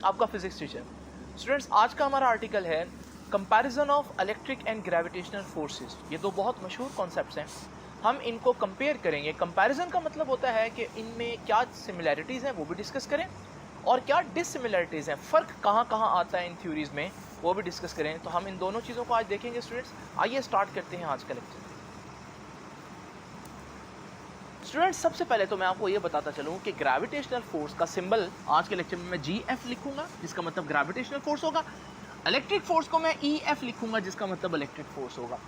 आपका physics teacher. Students, आज का हमारा आर्टिकल है comparison of electric and gravitational forces. ये दो बहुत मशहूर कॉन्सेप्ट्स हैं, हम इनको कंपेयर करेंगे। कंपैरिजन का मतलब होता है कि इनमें क्या सिमिलैरिटीज़ हैं वो भी डिस्कस करें और क्या डिससिमिलैरिटीज़ हैं, फ़र्क कहाँ कहाँ आता है इन थ्योरीज़ में वो भी डिस्कस करें। तो हम इन दोनों चीज़ों को आज देखेंगे। स्टूडेंट्स, आइए स्टार्ट करते हैं आज का लेक्चर। स्टूडेंट्स, सबसे पहले तो मैं आपको ये बताता चलूँ कि ग्रेविटेशनल फोर्स का सिंबल आज के लेक्चर में मैं GF लिखूंगा, जिसका मतलब ग्रेविटेशनल फोर्स होगा। इलेक्ट्रिक फोर्स को मैं EF लिखूंगा, जिसका मतलब इलेक्ट्रिक फोर्स होगा।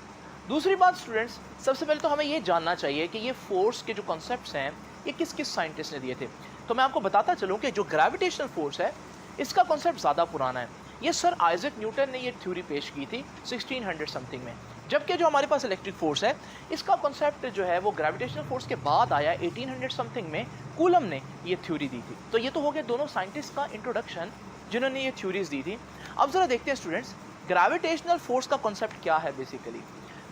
दूसरी बात स्टूडेंट्स, सबसे पहले तो हमें ये जानना चाहिए कि ये फोर्स के जो कॉन्सेप्ट्स हैं ये किस किस साइंटिस्ट ने दिए थे। तो मैं आपको बताता चलूँ कि जो ग्रेविटेशनल फोर्स है इसका कॉन्सेप्ट ज़्यादा पुराना है। ये सर आइजैक न्यूटन ने ये थ्योरी पेश की थी 1600 समथिंग में। जबकि जो हमारे पास इलेक्ट्रिक फोर्स है इसका कॉन्सेप्ट जो है वो ग्रेविटेशनल फोर्स के बाद आया 1800 समथिंग में, कूलम ने ये थ्योरी दी थी। तो ये तो हो गया दोनों साइंटिस्ट का इंट्रोडक्शन जिन्होंने ये थ्योरीज दी थी। अब जरा देखते हैं स्टूडेंट्स, ग्रेविटेशनल फोर्स का कॉन्सेप्ट क्या है बेसिकली।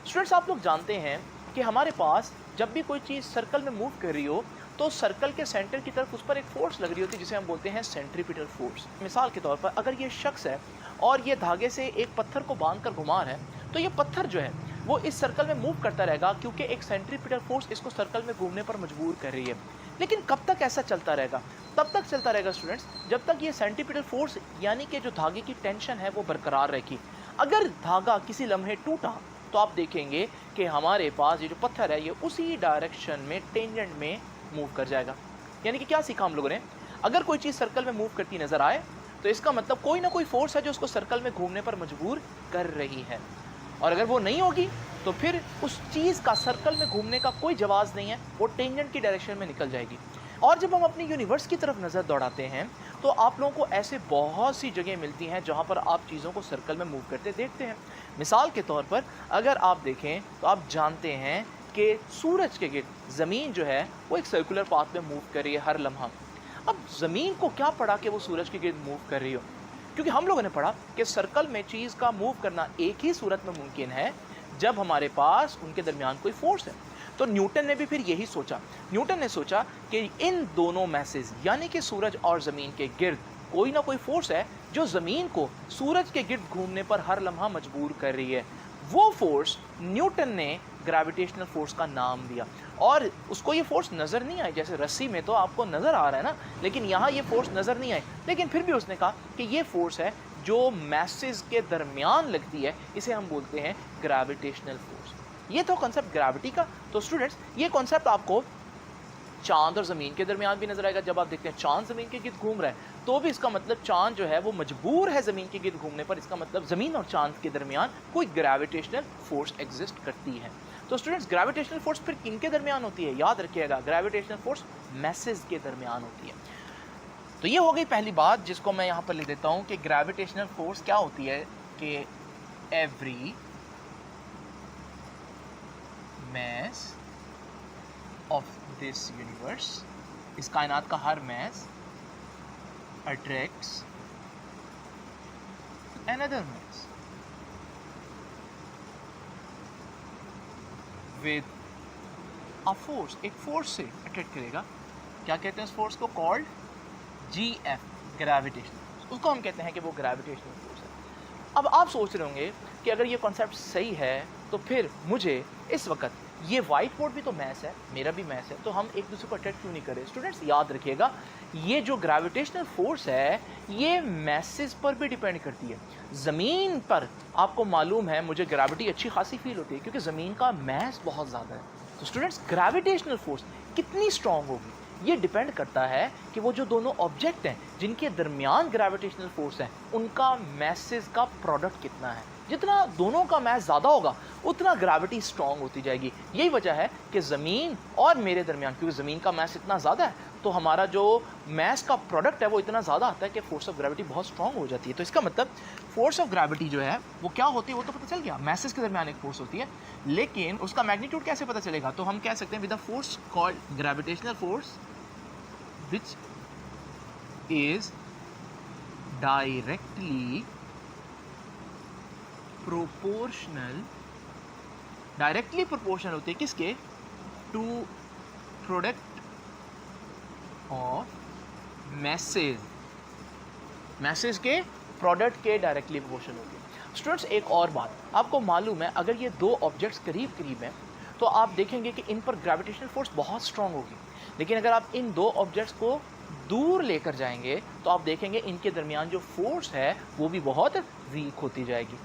स्टूडेंट्स, आप लोग जानते हैं कि हमारे पास जब भी कोई चीज़ सर्कल में मूव कर रही हो तो सर्कल के सेंटर की तरफ उस पर एक फोर्स लग रही होती है जिसे हम बोलते हैं सेंट्रीपिटल फोर्स। मिसाल के तौर पर अगर ये शख्स है और ये धागे से एक पत्थर को बांध कर घुमा रहा है तो ये पत्थर जो है वो इस सर्कल में मूव करता रहेगा क्योंकि एक सेंट्रीपिटल फोर्स इसको सर्कल में घूमने पर मजबूर कर रही है। लेकिन कब तक ऐसा चलता रहेगा? तब तक चलता रहेगा स्टूडेंट्स जब तक ये सेंट्रीपिटल फोर्स यानी कि जो धागे की टेंशन है वो बरकरार रहेगी। अगर धागा किसी लम्हे टूटा तो आप देखेंगे कि हमारे पास ये जो पत्थर है ये उसी डायरेक्शन में टेंजेंट में मूव कर जाएगा। यानी कि क्या सीखा हम लोगों ने, अगर कोई चीज़ सर्कल में मूव करती नजर आए तो इसका मतलब कोई ना कोई फोर्स है जो उसको सर्कल में घूमने पर मजबूर कर रही है। और अगर वो नहीं होगी तो फिर उस चीज़ का सर्कल में घूमने का कोई जवाब नहीं है, वो टेंजेंट की डायरेक्शन में निकल जाएगी। और जब हम अपनी यूनिवर्स की तरफ नज़र दौड़ाते हैं तो आप लोगों को ऐसे बहुत सी जगह मिलती हैं जहाँ पर आप चीज़ों को सर्कल में मूव करते देखते हैं। मिसाल के तौर पर अगर आप देखें तो आप जानते हैं कि सूरज के गिर्द ज़मीन जो है वो एक सर्कुलर पाथ में मूव कर रही है हर लम्हा। अब ज़मीन को क्या पड़ा कि वो सूरज के गिर्द मूव कर रही हो? क्योंकि हम लोगों ने पढ़ा कि सर्कल में चीज़ का मूव करना एक ही सूरत में मुमकिन है जब हमारे पास उनके दरमियान कोई फोर्स है। तो न्यूटन ने भी फिर यही सोचा। न्यूटन ने सोचा कि इन दोनों मैसेज यानी कि सूरज और ज़मीन के गिर्द कोई ना कोई फोर्स है जो ज़मीन को सूरज के गिर्द घूमने पर हर लम्हा मजबूर कर रही है। वो फोर्स न्यूटन ने ग्रेविटेशनल फोर्स का नाम दिया। और उसको ये फोर्स नज़र नहीं आई, जैसे रस्सी में तो आपको नज़र आ रहा है ना, लेकिन यहाँ ये फोर्स नज़र नहीं आई। लेकिन फिर भी उसने कहा कि ये फोर्स है जो मैसेज के दरमियान लगती है, इसे हम बोलते हैं ग्रेविटेशनल फोर्स। ये तो कॉन्सेप्ट ग्रेविटी का। तो स्टूडेंट्स, ये कॉन्सेप्ट आपको चांद और ज़मीन के दरमियान भी नजर आएगा। जब आप देखते हैं चांद ज़मीन के गिर्द घूम रहा है तो भी इसका मतलब चांद जो है वो मजबूर है ज़मीन के गिर्द घूमने पर। इसका मतलब ज़मीन और चांद के दरमियान कोई ग्रेविटेशनल फोर्स एग्जिस्ट करती है। तो स्टूडेंट्स, ग्रेविटेशनल फोर्स फिर किन के दरमियान होती है? याद रखिएगा, ग्रेविटेशनल फोर्स मैसेज के दरमियान होती है। तो ये हो गई पहली बात जिसको मैं यहाँ पर लिख देता हूँ कि ग्रेविटेशनल फोर्स क्या होती है कि every mass of this universe, इस कायनात का हर mass attracts another mass with a force. एक फोर्स से अट्रैक्ट करेगा। क्या कहते हैं उस फोर्स को? Called GF, gravitational. उसको हम कहते हैं कि वो ग्रेविटेशनल फोर्स है। अब आप सोच रहे होंगे कि अगर ये कॉन्सेप्ट सही है तो फिर मुझे इस वक्त ये वाइट बोर्ड भी तो मैस है, मेरा भी मैस है, तो हम एक दूसरे को अट्रैक्ट क्यों नहीं करें? स्टूडेंट्स, याद रखिएगा, ये जो ग्रेविटेशनल फोर्स है ये मैसेज पर भी डिपेंड करती है। ज़मीन पर आपको मालूम है मुझे ग्रेविटी अच्छी खासी फील होती है क्योंकि ज़मीन का मैस बहुत ज़्यादा है। तो स्टूडेंट्स, ग्रेविटेशनल फोर्स कितनी स्ट्रांग होगी ये डिपेंड करता है कि वो जो दोनों ऑब्जेक्ट हैं जिनके दरमियान ग्रेविटेशनल फोर्स है उनका मैसेज का प्रोडक्ट कितना है। जितना दोनों का मैस ज़्यादा होगा उतना ग्रेविटी स्ट्रांग होती जाएगी। यही वजह है कि ज़मीन और मेरे दरमियान, क्योंकि ज़मीन का मैस इतना ज़्यादा है तो हमारा जो मैस का प्रोडक्ट है वो इतना ज़्यादा आता है कि फोर्स ऑफ ग्रेविटी बहुत स्ट्रांग हो जाती है। तो इसका मतलब फोर्स ऑफ ग्रेविटी जो है वो क्या होती है वो तो पता चल गया, मैसेज के दरमियान एक फोर्स होती है। लेकिन उसका मैग्नीट्यूड कैसे पता चलेगा? तो हम कह सकते हैं with a force called gravitational force which is directly proportional होती है किसके? To product of masses masses के प्रोडक्ट के डायरेक्टली प्रोपोर्शनल होगी। स्टूडेंट्स एक और बात, आपको मालूम है अगर ये दो ऑब्जेक्ट्स करीब करीब हैं तो आप देखेंगे कि इन पर ग्रेविटेशनल फोर्स बहुत स्ट्रांग होगी, लेकिन अगर आप इन दो ऑब्जेक्ट्स को दूर लेकर जाएंगे तो आप देखेंगे इनके दरमियान जो फोर्स है वो भी बहुत वीक होती जाएगी।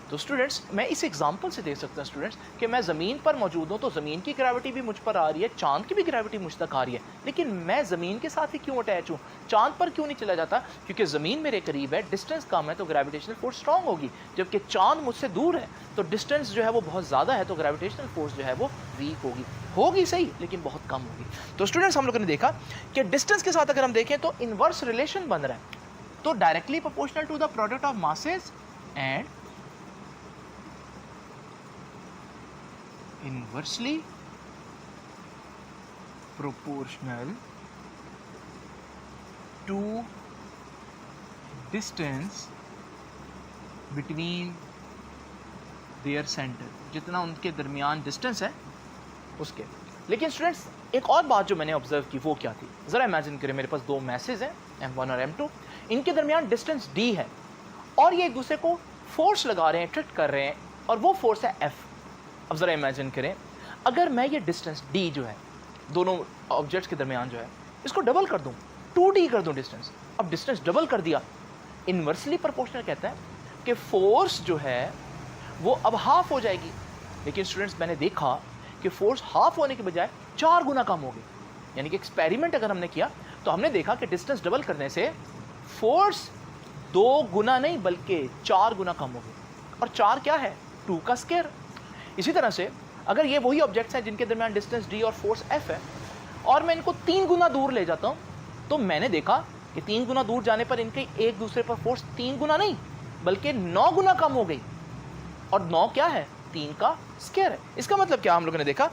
तो स्टूडेंट्स मैं इस एग्जांपल से देख सकता हूँ स्टूडेंट्स कि मैं ज़मीन पर मौजूद हूँ तो ज़मीन की ग्रेविटी भी मुझ पर आ रही है, चांद की भी ग्रेविटी मुझ तक आ रही है, लेकिन मैं ज़मीन के साथ ही क्यों अटैच हूँ, चांद पर क्यों नहीं चला जाता? क्योंकि ज़मीन मेरे करीब है, डिस्टेंस कम है तो ग्रेविटेशनल फोर्स स्ट्रांग होगी, जबकि चांद मुझसे दूर है तो डिस्टेंस जो है वो बहुत ज़्यादा है तो ग्रेविटेशनल फोर्स जो है वो वीक होगी सही लेकिन बहुत कम होगी। तो स्टूडेंट्स हम लोगों ने देखा कि डिस्टेंस के साथ अगर हम देखें तो इनवर्स रिलेशन बन रहा है, तो directly proportional to the product of masses and inversely proportional to distance between their center, जितना उनके दरमियान डिस्टेंस है उसके। लेकिन स्टूडेंट्स एक और बात जो मैंने ऑब्जर्व की वो क्या थी, ज़रा इमेजिन करें मेरे पास दो मैसेज हैं M1 और M2, इनके दरमियान डिस्टेंस D है और ये एक दूसरे को फोर्स लगा रहे हैं, अट्रैक्ट कर रहे हैं और वो फोर्स है F। अब ज़रा इमेजिन करें अगर मैं ये डिस्टेंस D जो है दोनों ऑब्जेक्ट्स के दरमियान जो है इसको डबल कर दूं, 2D कर दूं डिस्टेंस। अब डिस्टेंस डबल कर दिया, इन्वर्सली प्रोपोर्शनल कहता है कि फोर्स जो है वो अब हाफ हो जाएगी। लेकिन स्टूडेंट्स मैंने देखा कि फोर्स हाफ होने के बजाय 4 गुना कम हो गई, यानी कि एक्सपेरिमेंट अगर हमने किया तो हमने देखा कि डिस्टेंस डबल करने से फोर्स 2 गुना नहीं बल्कि 4 गुना कम हो गई। और 4 क्या है? 2 का स्क्वायर। इसी तरह से अगर ये वही ऑब्जेक्ट्स हैं जिनके दरमियान डिस्टेंस D और फोर्स F है और मैं इनको 3 गुना दूर ले जाता हूँ तो मैंने देखा कि 3 गुना दूर जाने पर इनके एक दूसरे पर फोर्स 3 गुना नहीं बल्कि 9 गुना कम हो गई। और 9 क्या है? 3 का स्क्वायर है। इसका मतलब क्या हम लोगों ने देखा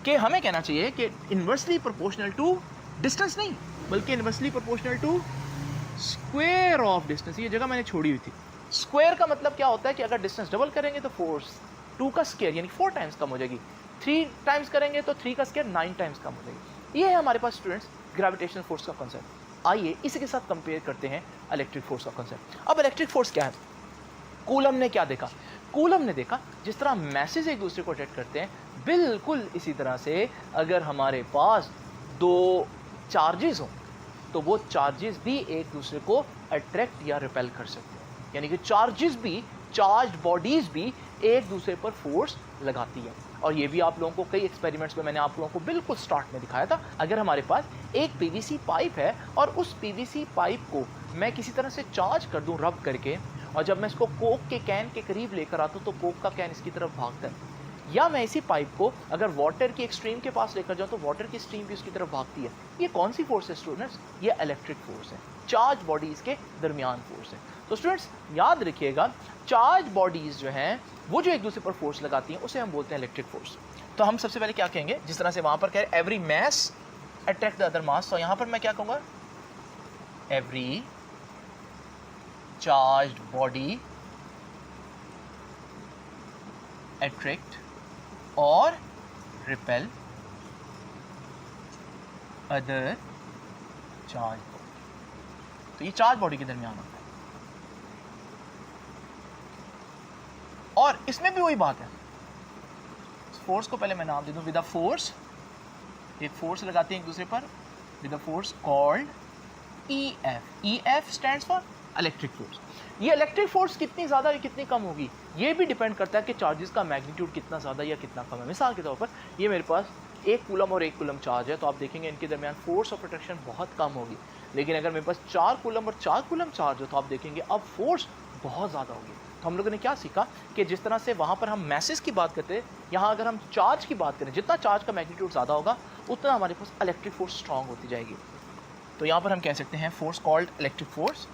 कि हमें कहना चाहिए कि इन्वर्सली प्रोपोर्शनल टू डिस्टेंस नहीं बल्कि inversely proportional to square of distance. ये जगह मैंने छोड़ी हुई थी। स्क्वायर का मतलब क्या होता है कि अगर डिस्टेंस डबल करेंगे तो फोर्स 2 का स्क्वायर यानी 4 टाइम्स कम हो जाएगी, 3 टाइम्स करेंगे तो 3 का स्क्वायर 9 टाइम्स कम हो जाएगी। ये है हमारे पास स्टूडेंट्स ग्रेविटेशनल फोर्स का कॉन्सेप्ट। आइए इसी के साथ कंपेयर करते हैं इलेक्ट्रिक फोर्स का कॉन्सेप्ट। अब इलेक्ट्रिक फोर्स क्या है? कूलम ने क्या देखा? कूलम ने देखा जिस तरह मैसेज एक दूसरे को अट्रैक्ट करते हैं बिल्कुल इसी तरह से अगर हमारे पास 2 चार्जेस हों तो वो चार्जेस भी एक दूसरे को अट्रैक्ट या रिपेल कर सकते हैं, यानी कि चार्जेस भी, चार्ज बॉडीज भी एक दूसरे पर फोर्स लगाती है। और ये भी आप लोगों को कई एक्सपेरिमेंट्स में मैंने आप लोगों को बिल्कुल स्टार्ट में दिखाया था। अगर हमारे पास एक पीवीसी पाइप है और उस पीवीसी पाइप को मैं किसी तरह से चार्ज कर दूं रब करके, और जब मैं इसको कोक के कैन के करीब लेकर आता हूं तो कोक का कैन इसकी तरफ भागता है, या मैं इसी पाइप को अगर वाटर की एक स्ट्रीम के पास लेकर जाऊं तो वाटर की स्ट्रीम भी उसकी तरफ भागती है। ये कौन सी फोर्स है स्टूडेंट्स? ये इलेक्ट्रिक फोर्स है, चार्ज बॉडीज के दरमियान फोर्स है। तो स्टूडेंट्स याद रखिएगा चार्ज बॉडीज जो हैं वो जो एक दूसरे पर फोर्स लगाती हैं उसे हम बोलते हैं इलेक्ट्रिक फोर्स। तो हम सबसे पहले क्या कहेंगे, जिस तरह से वहां पर कह रहे every mass attract the other mass, तो यहां पर मैं क्या कहूंगा? एवरी चार्ज्ड बॉडी अट्रैक्ट और रिपेल अदर चार्ज बॉडी। तो ये चार्ज बॉडी के दरमियान होता है। और इसमें भी वही बात है, फोर्स को पहले मैं नाम दे दूं विद अ फोर्स, एक फोर्स लगाते हैं एक दूसरे पर with a force called EF। EF stands for electric force. ये इलेक्ट्रिक फोर्स कितनी ज़्यादा या कितनी कम होगी ये भी डिपेंड करता है कि चार्जेस का मैग्नीट्यूड कितना ज़्यादा या कितना कम है। मिसाल के तौर पर ये मेरे पास 1 कूलम और 1 कूलम चार्ज है तो आप देखेंगे इनके दरमियान फोर्स ऑफ अट्रैक्शन बहुत कम होगी। लेकिन अगर मेरे पास 4 कूलम और 4 कूलम चार्ज हो तो आप देखेंगे अब फोर्स बहुत ज़्यादा होगी। तो हम लोगों ने क्या सीखा कि जिस तरह से वहाँ पर हम मैसेज की बात करते हैं, यहाँ अगर हम चार्ज की बात करें, जितना चार्ज का मैग्नीट्यूड ज़्यादा होगा उतना हमारे पास इलेक्ट्रिक फोर्स स्ट्रांग होती जाएगी। तो यहाँ पर हम कह सकते हैं फोर्स कॉल्ड इलेक्ट्रिक फोर्स।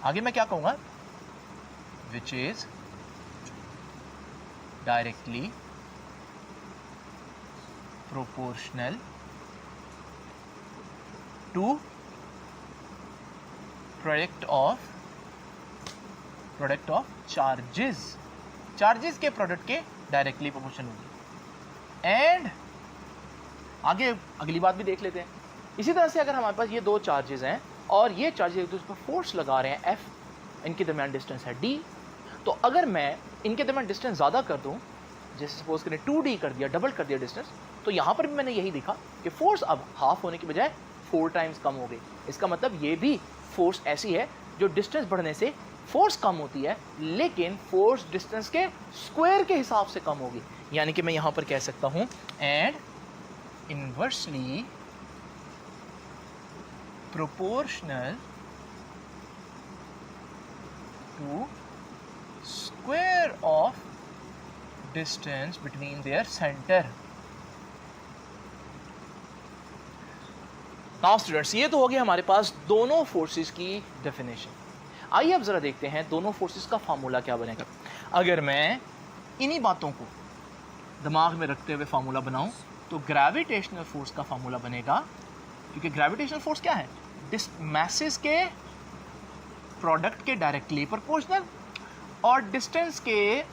आगे मैं क्या कहूँगा? Which is directly proportional to product of charges के प्रोडक्ट के डायरेक्टली प्रोपोर्शनल होगी। एंड आगे अगली बात भी देख लेते हैं। इसी तरह से अगर हमारे पास ये 2 चार्जेस हैं और ये चार्जेस एक दूसरे पर फोर्स लगा रहे हैं F, इनके दरमियान डिस्टेंस है d। तो अगर मैं इनके दरमियान डिस्टेंस ज़्यादा कर दूँ, जैसे सपोज करें 2d कर दिया, डबल कर दिया डिस्टेंस, तो यहाँ पर भी मैंने यही देखा कि फोर्स अब हाफ होने की बजाय 4 टाइम्स कम हो गई। इसका मतलब ये भी फोर्स ऐसी है जो डिस्टेंस बढ़ने से फोर्स कम होती है, लेकिन फोर्स डिस्टेंस के स्क्वायर के हिसाब से कम होगी। यानी कि मैं यहाँ पर कह सकता हूँ and inversely proportional to square of distance between their centre. Now students, ये तो हो गया हमारे पास दोनों फोर्सेस की डेफिनेशन। आइए अब जरा देखते हैं दोनों फोर्सेस का फार्मूला क्या बनेगा। अगर मैं इन्हीं बातों को दिमाग में रखते हुए फार्मूला बनाऊं तो ग्रेविटेशनल फोर्स का फार्मूला बनेगा, क्योंकि ग्रेविटेशनल फोर्स क्या है, मैसेस के प्रोडक्ट के डायरेक्टली प्रोपोर्शनल और डिस्टेंस के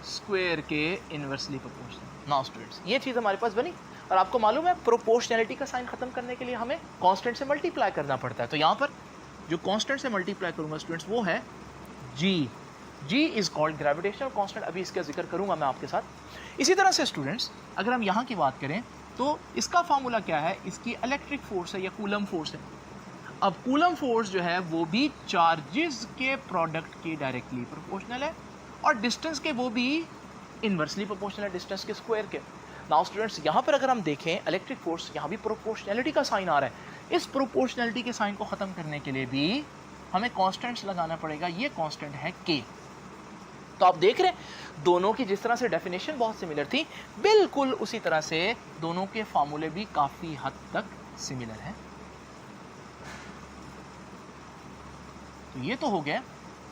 स्क्वायर के इनवर्सली प्रोपोर्शनल। नाउ स्टूडेंट्स, ये चीज़ हमारे पास बनी। और आपको मालूम है प्रोपोर्शनैलिटी का साइन खत्म करने के लिए हमें कांस्टेंट से मल्टीप्लाई करना पड़ता है। तो यहाँ पर जो कांस्टेंट से मल्टीप्लाई करूंगा स्टूडेंट्स वो है g। g is called gravitational constant. अभी इसका जिक्र करूंगा मैं आपके साथ। इसी तरह से स्टूडेंट्स, अगर हम यहाँ की बात करें तो इसका फार्मूला क्या है, इसकी इलेक्ट्रिक फोर्स है या कूलम फोर्स है। अब कूलम फोर्स जो है वो भी चार्जेस के प्रोडक्ट के डायरेक्टली प्रोपोर्शनल है और डिस्टेंस के वो भी इनवर्सली प्रोपोर्शनल है डिस्टेंस के स्क्वायर के। नाउ स्टूडेंट्स, यहाँ पर अगर हम देखें इलेक्ट्रिक फोर्स, यहाँ भी प्रोपोर्शनैलिटी का साइन आ रहा है। इस प्रोपोर्शनैलिटी के साइन को ख़त्म करने के लिए भी हमें कांस्टेंट्स लगाना पड़ेगा। ये कांस्टेंट है k। तो आप देख रहे हैं दोनों की जिस तरह से डेफिनेशन बहुत सिमिलर थी, बिल्कुल उसी तरह से दोनों के फार्मूले भी काफ़ी हद तक सिमिलर हैं। तो ये तो हो गया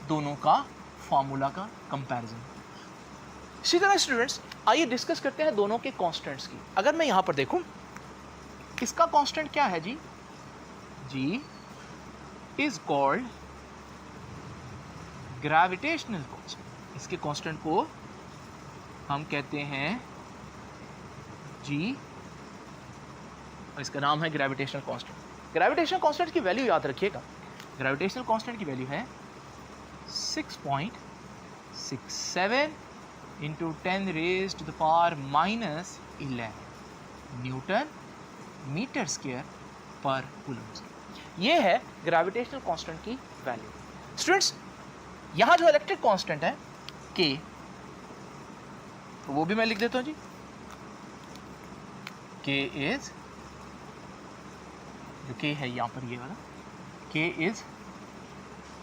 दोनों का फार्मूला का कंपैरिजन। इसी तरह स्टूडेंट्स, आइए डिस्कस करते हैं दोनों के कांस्टेंट्स की। अगर मैं यहाँ पर देखूं, इसका कांस्टेंट क्या है जी, g is called gravitational constant. इसके कांस्टेंट को हम कहते हैं g और इसका नाम है ग्रेविटेशनल कांस्टेंट। ग्रेविटेशनल कांस्टेंट की वैल्यू याद रखिएगा, ग्रेविटेशनल कांस्टेंट की वैल्यू है 6.67 into 10 raised to the power minus 11 newton metre square per coulomb. ये है ग्रेविटेशनल कांस्टेंट की वैल्यू। स्टूडेंट्स, यहाँ जो इलेक्ट्रिक कांस्टेंट है k, तो वो भी मैं लिख देता हूँ जी। k इज, जो k है यहाँ पर ये वाला, k इज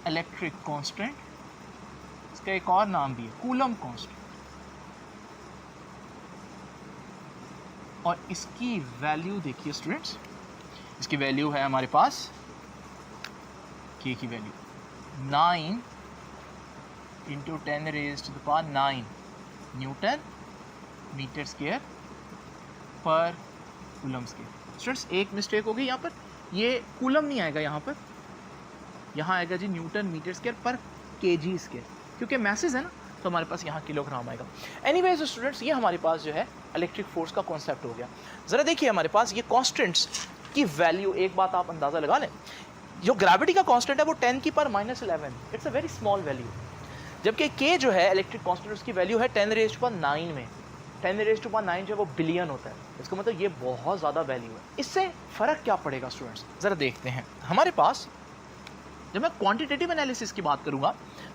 इलेक्ट्रिक कांस्टेंट। इसका एक और नाम भी है कूलम कांस्टेंट। और इसकी वैल्यू देखिए स्टूडेंट्स, इसकी वैल्यू है हमारे पास k की value 9 into 10 raised to the power 9 newton metre square per coulomb square. Students, एक मिस्टेक हो गई यहाँ पर, ये कूलम नहीं आएगा यहाँ पर, यहाँ आएगा जी न्यूटन मीटर स्क्वायर पर kg स्क्वायर, क्योंकि मैसेज है ना, तो हमारे पास यहाँ किलोग्राम आएगा। एनीवेज स्टूडेंट्स, ये हमारे पास जो है इलेक्ट्रिक फोर्स का कॉन्सेप्ट हो गया। ज़रा देखिए हमारे पास ये कांस्टेंट्स की वैल्यू, एक बात आप अंदाज़ा लगा लें, जो ग्रेविटी का कांस्टेंट है वो 10 की power -11, it's a very small value. जबकि k जो है इलेक्ट्रिक कांस्टेंट, उसकी वैल्यू है 10 रेज़्ड टू पावर 9 में। 10 रेज़्ड टू पावर 9 जो है वो बिलियन होता है। इसका मतलब ये बहुत ज़्यादा वैल्यू है। इससे फ़र्क क्या पड़ेगा स्टूडेंट्स, ज़रा देखते हैं। हमारे पास जब मैं क्वांटिटेटिव एनालिसिस की बात करूंगा,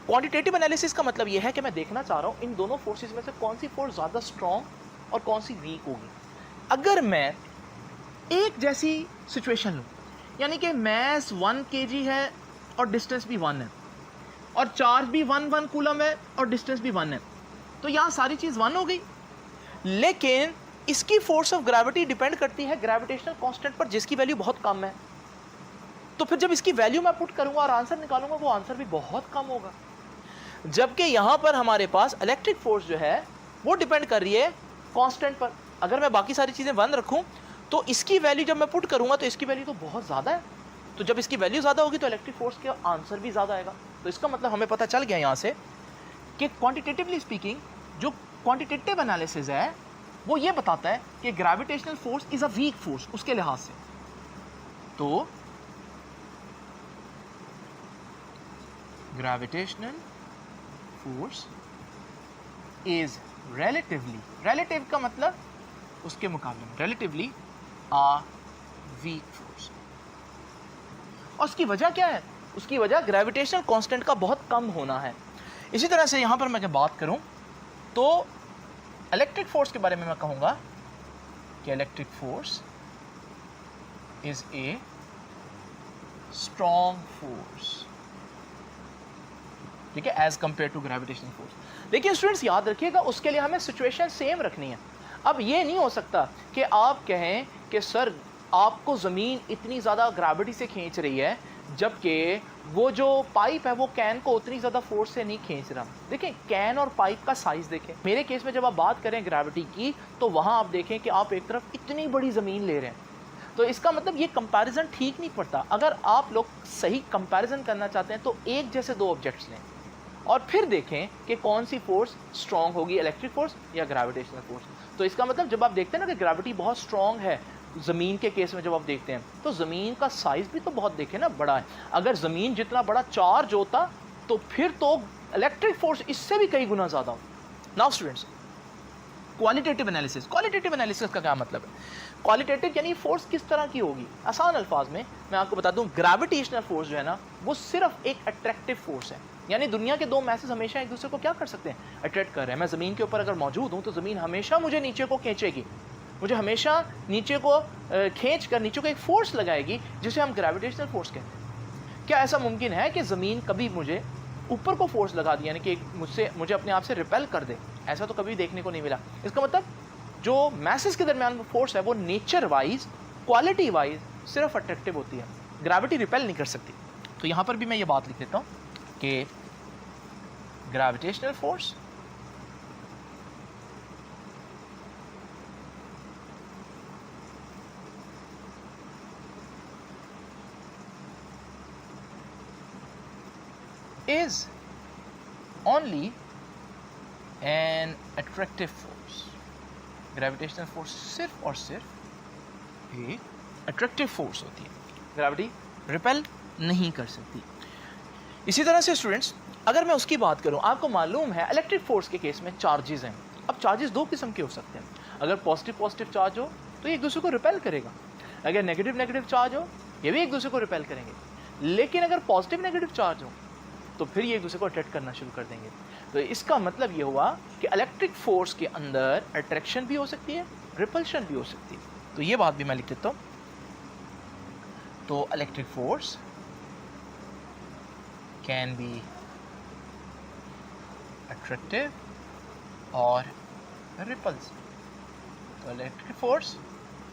क्वांटिटेटिव एनालिसिस का मतलब यह है कि मैं देखना चाह रहा हूं इन दोनों फोर्सेस में से कौन सी फोर्स ज़्यादा स्ट्रॉन्ग और कौन सी वीक होगी। अगर मैं एक जैसी सिचुएशन लूँ, यानी कि मैस 1 kg है और डिस्टेंस भी 1 है और चार्ज भी 1 कूलम है और डिस्टेंस भी 1 है, तो यहाँ सारी चीज़ 1 हो गई। लेकिन इसकी फोर्स ऑफ ग्रेविटी डिपेंड करती है ग्रेविटेशनल कांस्टेंट पर, जिसकी वैल्यू बहुत कम है। तो फिर जब इसकी वैल्यू मैं पुट करूंगा और आंसर निकालूंगा, वो आंसर भी बहुत कम होगा। जबकि यहाँ पर हमारे पास इलेक्ट्रिक फोर्स जो है वो डिपेंड कर रही है कांस्टेंट पर। अगर मैं बाकी सारी चीज़ें 1 रखूं तो इसकी वैल्यू जब मैं पुट करूंगा तो इसकी वैल्यू तो बहुत ज़्यादा है। तो जब इसकी वैल्यू ज़्यादा होगी तो इलेक्ट्रिक फोर्स का आंसर भी ज़्यादा आएगा। तो इसका मतलब हमें पता चल गया यहाँ से कि क्वान्टिटेटिवली स्पीकिंग जो क्वान्टिटेटिव एनालिसिस है वो ये बताता है कि gravitational force is a weak force उसके लिहाज से। तो gravitational force is relatively, relative का मतलब उसके मुकाबले में, relatively a weak force। और उसकी वजह क्या है? उसकी वजह ग्रेविटेशनल कांस्टेंट का बहुत कम होना है। इसी तरह से यहाँ पर मैं बात करूँ तो इलेक्ट्रिक फोर्स के बारे में मैं कहूँगा कि electric force is a strong force, ठीक है, as compare to gravitational force. लेकिन स्टूडेंट्स याद रखिएगा, उसके लिए हमें सिचुएशन सेम रखनी है। अब ये नहीं हो सकता कि आप कहें कि सर आपको ज़मीन इतनी ज़्यादा ग्रेविटी से खींच रही है, जबकि वो जो पाइप है वो कैन को उतनी ज़्यादा फोर्स से नहीं खींच रहा। देखें कैन और पाइप का साइज़ देखें। मेरे केस में जब आप बात करें ग्रेविटी की तो वहाँ आप देखें कि आप एक तरफ इतनी बड़ी ज़मीन ले रहे हैं, तो इसका मतलब ये कंपैरिजन ठीक नहीं पड़ता। अगर आप लोग सही कंपैरिजन करना चाहते हैं तो एक जैसे दो ऑब्जेक्ट्स लें और फिर देखें कि कौन सी फोर्स स्ट्रॉन्ग होगी, इलेक्ट्रिक फोर्स या ग्रेविटेशनल फोर्स। तो इसका मतलब जब आप देखते हैं ना कि ग्रेविटी बहुत स्ट्रॉन्ग है ज़मीन के केस में, जब आप देखते हैं तो ज़मीन का साइज़ भी तो बहुत देखें ना बड़ा है। अगर ज़मीन जितना बड़ा चार्ज होता तो फिर तो इलेक्ट्रिक फोर्स इससे भी कई गुना ज़्यादा हो। Now students, qualitative analysis. Qualitative analysis का क्या मतलब है? क्वालिटेटिव यानी फोर्स किस तरह की होगी। आसान अल्फाज में मैं आपको बता दूं, ग्रेविटेशनल फोर्स जो है ना वो सिर्फ एक अट्रैक्टिव फोर्स है। यानी दुनिया के दो मैसेज हमेशा एक दूसरे को क्या कर सकते हैं, अट्रैक्ट कर रहे हैं। मैं ज़मीन के ऊपर अगर मौजूद हूँ तो ज़मीन हमेशा मुझे नीचे को खींचेगी, मुझे हमेशा नीचे को खींच कर नीचे को एक फोर्स लगाएगी जिसे हम ग्रेविटेशनल फोर्स कहते हैं। क्या ऐसा मुमकिन है कि ज़मीन कभी मुझे ऊपर को फोर्स लगा दी, यानी कि मुझे अपने आप से रिपेल कर दे? ऐसा तो कभी देखने को नहीं मिला। इसका मतलब जो मैसेज के दरमियान फोर्स है वो नेचर वाइज, क्वालिटी वाइज सिर्फ अट्रैक्टिव होती है, ग्रेविटी रिपेल नहीं कर सकती। तो यहाँ पर भी मैं ये बात लिख देता हूँ कि gravitational force is only an attractive force। Gravitational force सिर्फ और सिर्फ एक अट्रैक्टिव फोर्स होती है, ग्रेविटी रिपेल नहीं कर सकती। इसी तरह से स्टूडेंट्स, अगर मैं उसकी बात करूं, आपको मालूम है इलेक्ट्रिक फोर्स के केस में चार्जेस हैं। अब चार्जेस दो किस्म के हो सकते हैं। अगर पॉजिटिव चार्ज हो तो एक दूसरे को रिपेल करेगा, अगर नेगेटिव चार्ज हो ये भी एक दूसरे को रिपेल करेंगे। लेकिन अगर पॉजिटिव चार्ज हो तो फिर ये एक दूसरे को अट्रैक्ट करना शुरू कर देंगे। तो इसका मतलब ये हुआ कि इलेक्ट्रिक फोर्स के अंदर अट्रैक्शन भी हो सकती है, रिपल्शन भी हो सकती है। तो ये बात भी मैं लिख देता हूँ। तो electric force can be attractive और रिपल्सिव। तो इलेक्ट्रिक फोर्स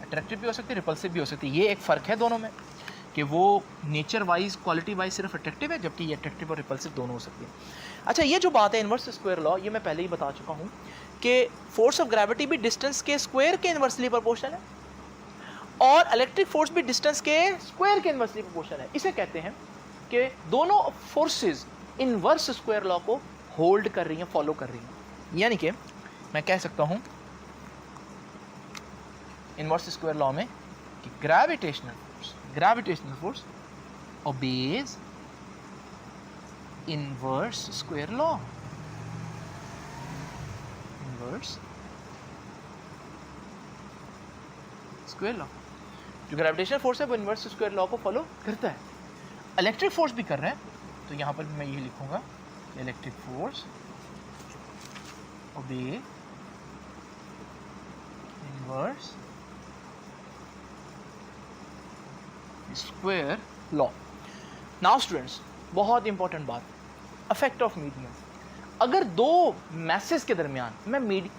अट्रैक्टिव भी हो सकती है, रिपल्सिव भी हो सकती है। ये एक फ़र्क है दोनों में कि वो नेचर वाइज, क्वालिटी वाइज सिर्फ अट्रैक्टिव है, जबकि ये अट्रैक्टिव और रिपल्सिव दोनों हो सकती है। अच्छा, ये जो बात है इन्वर्स स्क्वायर लॉ, ये मैं पहले ही बता चुका हूँ कि फोर्स ऑफ ग्रेविटी भी डिस्टेंस के स्क्वायर के इन्वर्सली प्रोपोर्शनल है और इलेक्ट्रिक फोर्स भी डिस्टेंस के स्क्वायर के इन्वर्सली प्रोपोर्शनल है। इसे कहते हैं कि दोनों फोर्सेस इन्वर्स स्क्वायर लॉ को होल्ड कर रही हैं, फॉलो कर रही हैं। यानी कि मैं कह सकता हूँ इन्वर्स स्क्वायर लॉ में कि gravitational force obeys inverse square law। Inverse square law, जो ग्रेविटेशनल फोर्स है वो इन्वर्स स्क्वायर लॉ को फॉलो करता है। इलेक्ट्रिक फोर्स भी कर रहे हैं, तो यहाँ पर भी मैं ये लिखूंगा electric force obey inverse square law. Now students, बहुत इंपॉर्टेंट बात, इफेक्ट ऑफ मीडियम। अगर दो मैसेज के दरमियान मैं मीडियम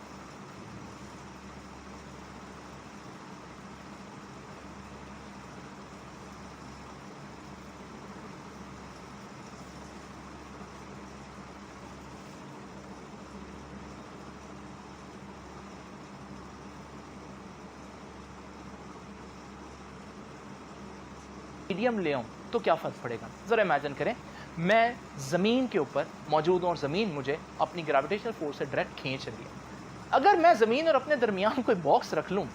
ले आऊं तो क्या फ़र्क पड़ेगा। ज़रा इमेजिन करें, मैं ज़मीन के ऊपर मौजूद हूँ और ज़मीन मुझे अपनी ग्रेविटेशनल फोर्स से डायरेक्ट खींच रही है। अगर मैं ज़मीन और अपने दरमियान कोई बॉक्स रख लूँ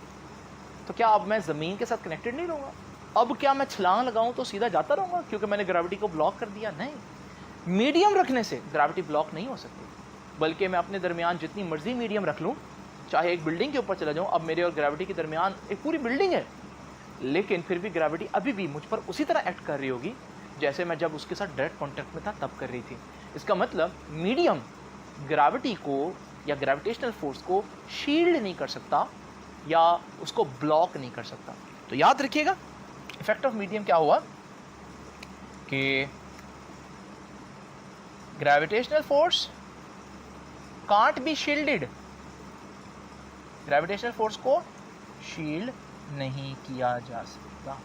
तो क्या अब मैं ज़मीन के साथ कनेक्टेड नहीं रहूँगा? अब क्या मैं छलांग लगाऊँ तो सीधा जाता रहूँगा क्योंकि मैंने ग्रेविटी को ब्लॉक कर दिया? नहीं, मीडियम रखने से ग्रेविटी ब्लॉक नहीं हो सकती, बल्कि मैं अपने दरमियान जितनी मर्जी मीडियम रख लूँ, चाहे एक बिल्डिंग के ऊपर चला जाऊँ, अब मेरे और ग्रेविटी के दरमियान एक पूरी बिल्डिंग है, लेकिन फिर भी ग्रेविटी अभी भी मुझ पर उसी तरह एक्ट कर रही होगी जैसे मैं जब उसके साथ डायरेक्ट कॉन्टैक्ट में था तब कर रही थी। इसका मतलब मीडियम ग्रेविटी को या ग्रेविटेशनल फोर्स को शील्ड नहीं कर सकता या उसको ब्लॉक नहीं कर सकता। तो याद रखिएगा इफेक्ट ऑफ मीडियम क्या हुआ कि gravitational force can't be shielded, gravitational force को शील्ड नहीं किया जा सकता।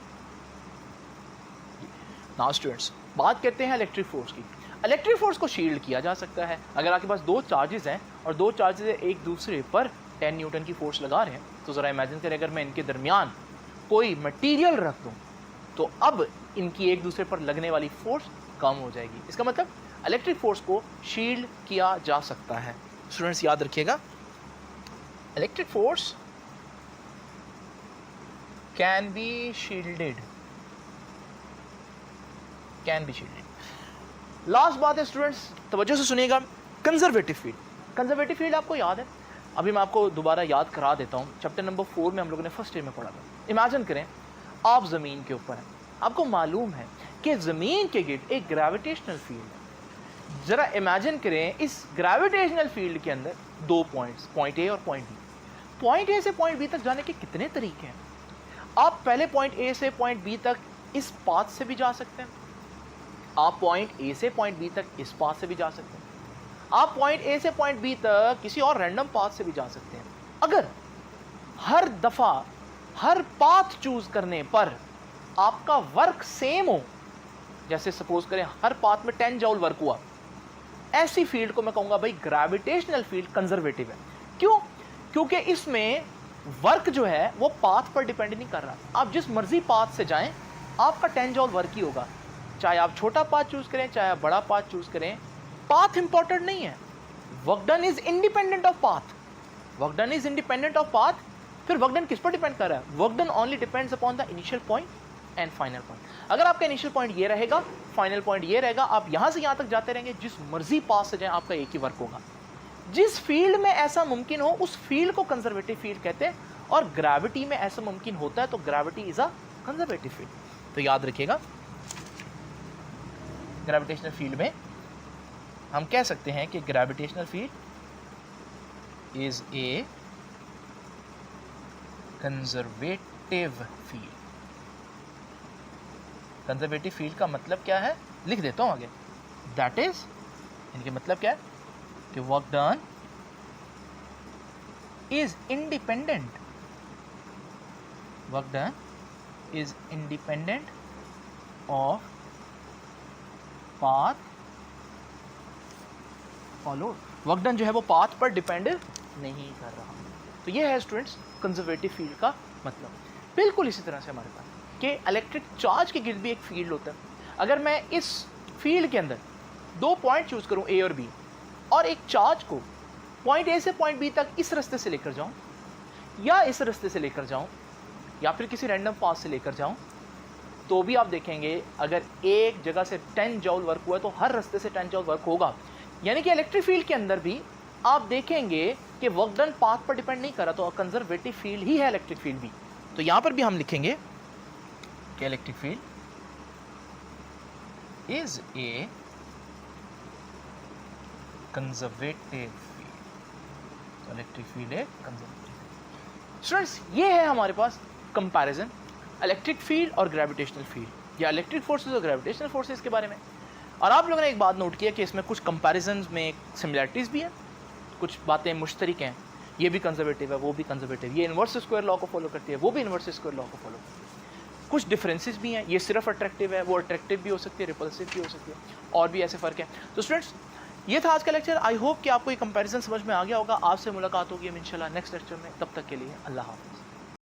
नाउ स्टूडेंट्स, बात करते हैं इलेक्ट्रिक फोर्स की। इलेक्ट्रिक फोर्स को शील्ड किया जा सकता है अगर आपके पास दो चार्जेस हैं और दो चार्जेस एक दूसरे पर 10 न्यूटन की फोर्स लगा रहे हैं। तो ज़रा इमेजिन करें अगर मैं इनके दरमियान कोई मटेरियल रख दूं तो अब इनकी एक दूसरे पर लगने वाली फोर्स कम हो जाएगी। इसका मतलब इलेक्ट्रिक फोर्स को शील्ड किया जा सकता है। स्टूडेंट्स याद रखिएगा, electric force can be shielded, can be shielded. Last बात है स्टूडेंट्स, तवज्जो से सुनिएगा, कंजर्वेटिव फील्ड। कंजर्वेटिव फील्ड आपको याद है, अभी मैं आपको दोबारा याद करा देता हूँ। चैप्टर नंबर 4 में हम लोगों ने फर्स्ट ईयर में पढ़ा था। इमेजिन करें आप ज़मीन के ऊपर हैं, आपको मालूम है कि ज़मीन के गिर्द एक ग्रेविटेशनल फील्ड है। ज़रा इमेजिन करें इस ग्रेविटेशनल फील्ड के अंदर दो पॉइंट्स, पॉइंट ए और पॉइंट बी। पॉइंट ए से पॉइंट बी तक जाने के कितने तरीके हैं? आप पहले पॉइंट ए से पॉइंट बी तक इस पाथ से भी जा सकते हैं, आप पॉइंट ए से पॉइंट बी तक इस पाथ से भी जा सकते हैं, आप पॉइंट ए से पॉइंट बी तक किसी और रैंडम पाथ से भी जा सकते हैं। अगर हर दफ़ा हर पाथ चूज करने पर आपका वर्क सेम हो, जैसे सपोज करें हर पाथ में 10 जूल वर्क हुआ, ऐसी फील्ड को मैं कहूँगा भाई ग्रेविटेशनल फील्ड कंजर्वेटिव है। क्यों? क्योंकि इसमें वर्क जो है वो पाथ पर डिपेंड नहीं कर रहा। आप जिस मर्जी पाथ से जाएं आपका 10 जूल वर्क ही होगा, चाहे आप छोटा पाथ चूज करें चाहे आप बड़ा पाथ चूज करें, पाथ इंपॉर्टेंट नहीं है। Work done is independent of path, work done is independent of path. फिर वर्क डन किस पर डिपेंड कर रहा है? Work done only depends upon the initial point and final point. अगर आपका इनिशियल पॉइंट ये रहेगा, फाइनल पॉइंट ये रहेगा, आप यहां से यहां तक जाते रहेंगे, जिस मर्जी पाथ से जाएं आपका एक ही वर्क होगा। जिस फील्ड में ऐसा मुमकिन हो उस फील्ड को कंजर्वेटिव फील्ड कहते हैं, और ग्रेविटी में ऐसा मुमकिन होता है तो gravity is a conservative field. तो याद रखिएगा, ग्रेविटेशनल फील्ड में हम कह सकते हैं कि gravitational field is a conservative field. Conservative field का मतलब क्या है, लिख देता हूं आगे। दैट इज, इनके मतलब क्या है कि work done is independent, work done is independent of path followed. Work done जो है वो पाथ पर डिपेंड नहीं कर रहा। तो ये है स्टूडेंट्स कंजर्वेटिव फील्ड का मतलब। बिल्कुल इसी तरह से हमारे पास कि इलेक्ट्रिक चार्ज के गिर्द भी एक फील्ड होता है। अगर मैं इस फील्ड के अंदर दो पॉइंट चूज करूं ए और बी, और एक चार्ज को पॉइंट ए से पॉइंट बी तक इस रास्ते से लेकर जाऊं या इस रास्ते से लेकर जाऊं या फिर किसी रैंडम पाथ से लेकर जाऊं, तो भी आप देखेंगे अगर एक जगह से 10 जूल वर्क हुआ है तो हर रास्ते से 10 जूल वर्क होगा। यानी कि इलेक्ट्रिक फील्ड के अंदर भी आप देखेंगे कि वर्क डन पाथ पर डिपेंड नहीं कर रहा, तो कंजर्वेटिव फील्ड ही है इलेक्ट्रिक फील्ड भी। तो यहां पर भी हम लिखेंगे कि electric field is a conservative field. Electric field है कंजर्वेटिव। स्टूडेंट्स, ये है हमारे पास कंपैरिजन इलेक्ट्रिक फील्ड और ग्रेविटेशनल फील्ड या इलेक्ट्रिक फोर्सेस और ग्रेविटेशनल फोर्सेस के बारे में। और आप लोगों ने एक बात नोट किया कि इसमें कुछ कंपैरिजन में सिमिलैरिटीज़ भी हैं, कुछ बातें मुश्तरक हैं। ये भी कंजर्वेटिव है, वो भी कंजर्वेटिव, ये इन्वर्स स्क्वायर लॉ को फॉलो करती है, वो भी इन्वर्स स्क्वायर लॉ को फॉलो करती है। कुछ डिफरेंसेस भी हैं, ये सिर्फ अट्रैक्टिव है, वो अट्रैक्टिव भी हो सकती है, रिपल्सिव भी हो सकती है, और भी ऐसे फ़र्क है। तो स्टूडेंट्स, ये था आज का लेक्चर। आई होप कि आपको ये कंपैरिजन समझ में आ गया होगा। आपसे मुलाकात होगी इंशाल्लाह नेक्स्ट लेक्चर में। तब तक के लिए अल्लाह हाफ़िज़।